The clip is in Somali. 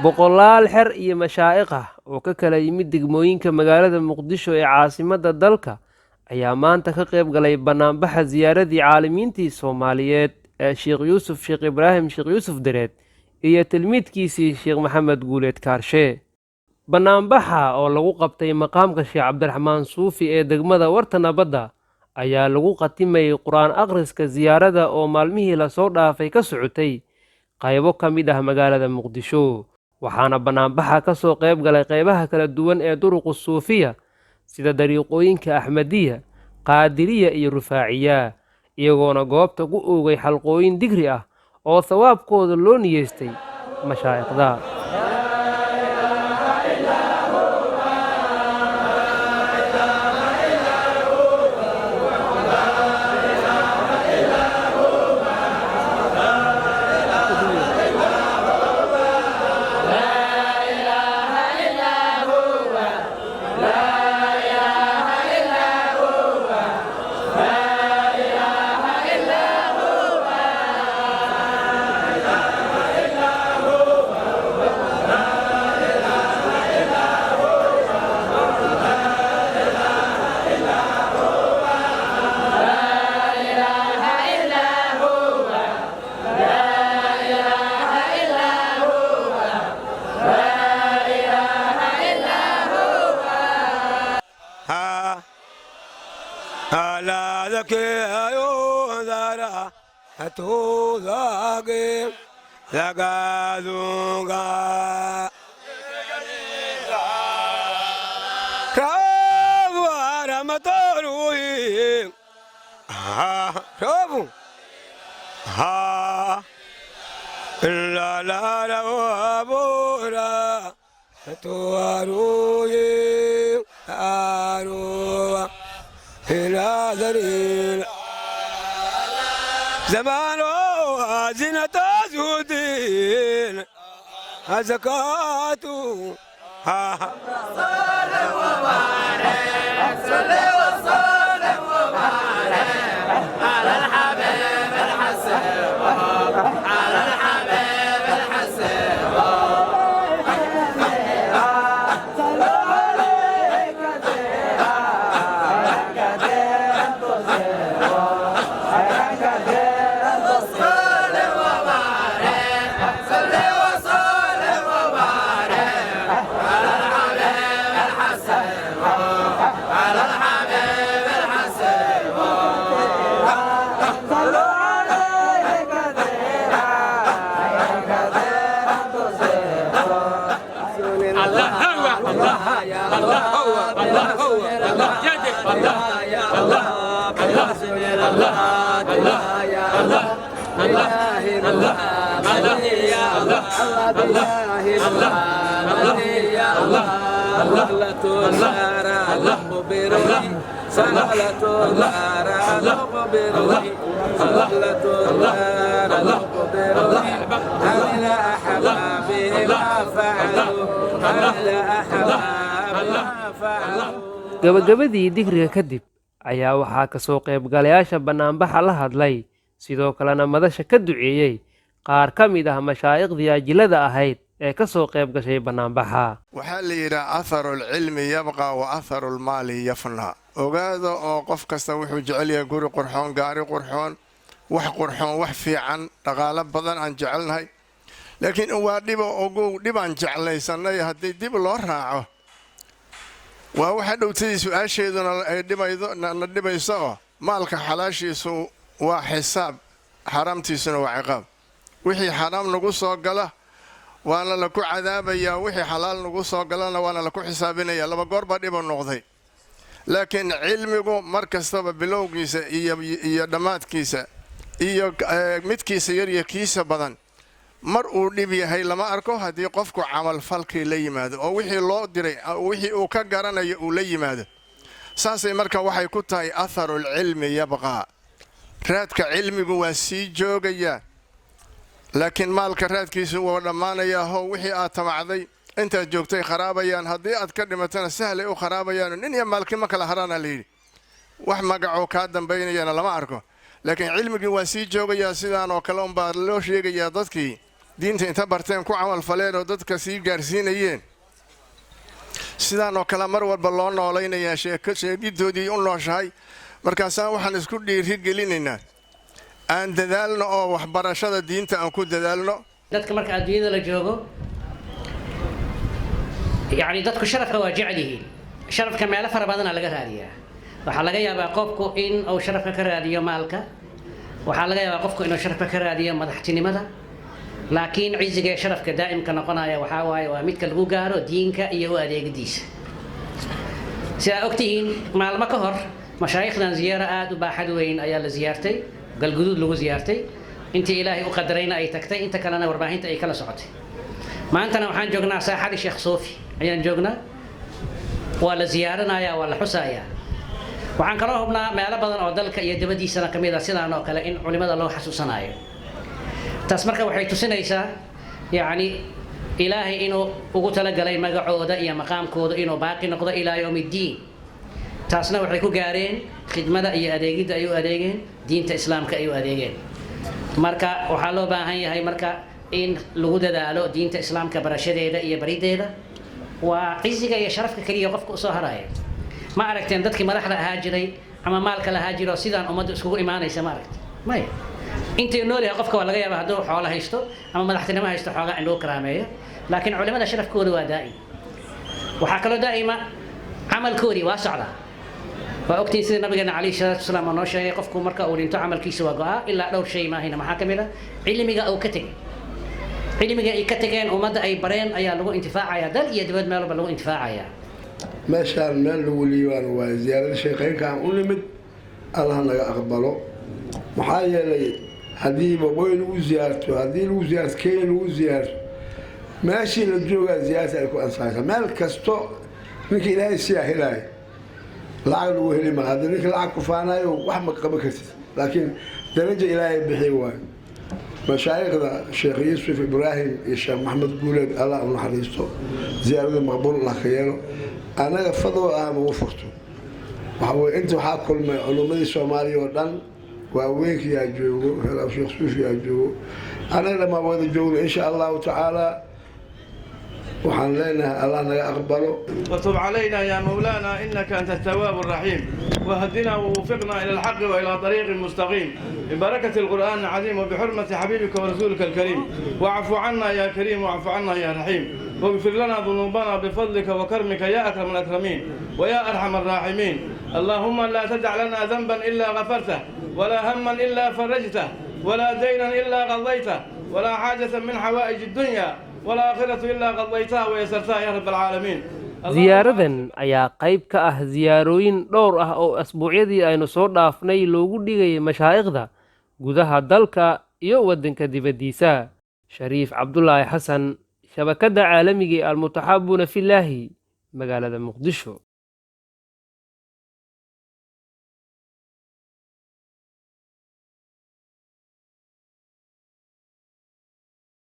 boqolaal xer iyo mashaa'iq ah oo ka kala yimid degmooyinka magaalada muqdisho ee caasimadda dalka ayaa maanta ka qayb galay banaanbaxa ziyaaradii caalimiintii soomaaliyeed ee sheekh ibraahim sheekh yuusuf dareed iyo tilmiidkiisii sheekh maxamed guuleed kaarshe. banaanbaxa oo lagu qabtay maqaamka sheekh cabdiraxmaan suufi ee degmada warta nabadda ayaa lagu khatimayay qur-aan akhriska ziyaarada oo maalmihii lasoo dhaafay ka socotay qaybo ka mid ah magaalada muqdisho, waxaana banaanbaxa ka soo qayb galay qaybaha kala duwan ee duruqu suufiya sida dariiqooyinka axmadiya, qaadiriya iyo rufaaciya, iyagoona goobta ku oogay xalqooyin digri ah oo thawaabkooda loo niyeystay mashaa'ikhda. لا ذكي يوذرا هتوذاقي ذقاذوقا كابو رمطروي شوفوا لا لا لا وابورا هتواروي أروى هنا ذريل زمان زينة زودين زكاته صلى وبارك صلى وسلم وبارك على الحبيب الحسن على الحبيب الحسن gabagabadii digriga kadib ayaa waxaa ka soo qaybgalayaasha banaanbaxa la hadlay, sidoo kalena madasha ka duceeyey qaar ka mid ah mashaa'iqdii ajilada ahayd ee ka soo qayb gashay banaanbaxa. waxaa la yidhaha atharulcilmi yabqa wa atharulmaali yafna. ogaada oo qof kasta wuxuu jecel yahay guri qurxoon, gaari qurxoon, wax fiican, dhaqaalo badan aan jecelnahay, laakiin waa dhibaan jeclaysanay haddii dib loo raaco waa waxa dhowtadii su-aasheeduna ay na dhibayso oo maalka xalaashiisu waa xisaab, xaraamtiisuna waa ciqaab. wixii xaraam nagu soo gala waana la ku cadaabayaa, wixii xalaal nagu soo galana waana la ku xisaabinayaa. laba goor baa dhiba noqday. laakiin cilmigu mar kastaba bilowgiisa iyo dhammaadkiisa iyo midkiisa yar iyo kiisa badan mar uu dhib yahay lama arko haddii qofku camalfalkii la yimaado oo wixii loo diray wixii uu ka garanayo uu la yimaado. saasay marka waxay ku tahay atharulcilmi yabqaa. raadka cilmigu waa sii joogayaa, laakiin maalka raadkiisu waa dhammaanayaa. how wixii aad tamacday intaad joogtay kharabayaan, haddii aad ka dhimatana sahlay u kharabayaan. nin iyo maalkii ma kala haraana la yidhi, wax magacoo kaa dambaynayana lama arko. laakiin cilmigii waa sii joogayaa. sidaan oo kale unbaa loo sheegayaa dadkii diinta inta barteen ku camal faleen oo dadka sii gaarsiinayeen sidaan oo kale mar walba loo noolaynayaa sheegiddoodii u nooshahay markaasaan waxaan isku dhiiri gelinaynaa aan dadaalno oo waxbarashada diinta aan ku dadaalno dadka marka adduunyada la joogo يعني dadku sharafka waa jecel yihiin sharafka meelo fara badan laga raadiyaa waxa laga yaabaa qofku in uu sharafka ka raadiyo maalka waxa laga yaabaa qofku inuu sharafka ka raadiyo madaxtinimada laakiin ciisiga sharafka daa'imka noqonaya waxa waaye waa midka lagu gaaro diinka iyo adeegdiisa sida ogtihiin maalmo ka hor mashaayikhdan ziyaara aad u baaxad weyn ayaa la ziyaartay galguduud lagu ziyaartay intii ilaahay u qadarayna ay tagtay inta kalena warbaahinta ay kala socotay maantana waxaan joognaa saaxadii sheekh Soofi ayaan joognaa waa la ziyaaranayaa waa la xusayaa waxaan kaloo hubnaa meelo badan oo dalka iyo dibadiisana kamid ah sidaan oo kale in culimada loo xasuusanayo taas marka waxay tusinaysaa yani ilaahay inuu ugu talagalay magacooda iyo maqaamkooda inuu baaqi noqdo ilaa yawmiddiin taasna waxay ku gaareen khidmada iyo adeegida ay u adeegeen diinta islaamka ay u adeegeen marka waxaa loo baahan yahay marka in lagu dadaalo diinta islaamka barashadeeda iyo barideeda waa ciisiga iyo sharafka kaliya qofka u soo haraya ma aragteen dadkii madaxda ahaa jiray ama maalka lahaa jiro sidaan ummadda iskugu imaanaysa ma aragteen may intii nool yahay qofka waa laga yaabaa hadduu xoolo haysto ama madaxtinimo haysto xoogaa in lagu karaameeyo laakiin culimada sharafkooda waa daa'im waxaa kaloo daa'ima camalkoodii waa socdaa waa ogtiin sida nabigeena calayhi salaatu wasalaam noo sheegay qofku marka uu dhinto camalkiisa waa go'aa ilaa dhowr shay maahina maxaa ka mid ah cilmiga uu ka tegay cilmiga ay ka tageen ummadda ay bareen ayaa lagu intifaacayaa dal iyo dibad meel walba lagu intifaacayaa meeshaan meel lagu liibaan waa ziyaarada sheekhaynkaan u nimid allah naga aqbalo maxaa yeelay haddii waqooyi lagu ziyaarto haddii lagu ziyaarto kenya lagu ziyaarto meeshii la joogaa ziyaarta ay ku ansaxaysaa meel kasto ninka ilaahay siyaa helaayo lacag lagu heli maa haddii ninka lacag ku faanayo wax ma qaban kartid laakiin daraja ilaahay bixi waayo مشايخنا الشيخ يوسف إبراهيم الشيخ محمد قولد الله ونحرسته زيارة مقبول الله خيره أنا فضوا أهم وفرته وهو أنت حاكل من علومي الصومالي ودن وأويك يا جو هلا الشيخ سوفي يا جو أنا لما وذ جو إن شاء الله تعالى وحن لنا الله أقبله وتب علينا يا مولانا إنك أنت التواب الرحيم وهدنا ووفقنا إلى الحق وإلى طريق مستقيم ببركة القرآن العظيم وبحرمة حبيبك ورسولك الكريم واعف عنا يا كريم واعف عنا يا رحيم واغفر لنا ذنوبنا بفضلك وكرمك يا أكرم الأكرمين ويا أرحم الراحمين اللهم لا تدع لنا ذنبا إلا غفرته ولا هما إلا فرجته ولا دينا إلا قضيته ولا حاجة من حوائج الدنيا والآخرة إلا قضيتها ويسرتها يا رب العالمين ziyaaradan ayaa qayb ka ah ziyaarooyin dhowr ah oo asbuucyadii aynu soo dhaafnay loogu dhigayay mashaayikhda gudaha dalka iyo waddanka dibaddiisa shariif cabdulaahi xasan shabakadda caalamiga ee almutaxaabuna filaahi magaalada muqdisho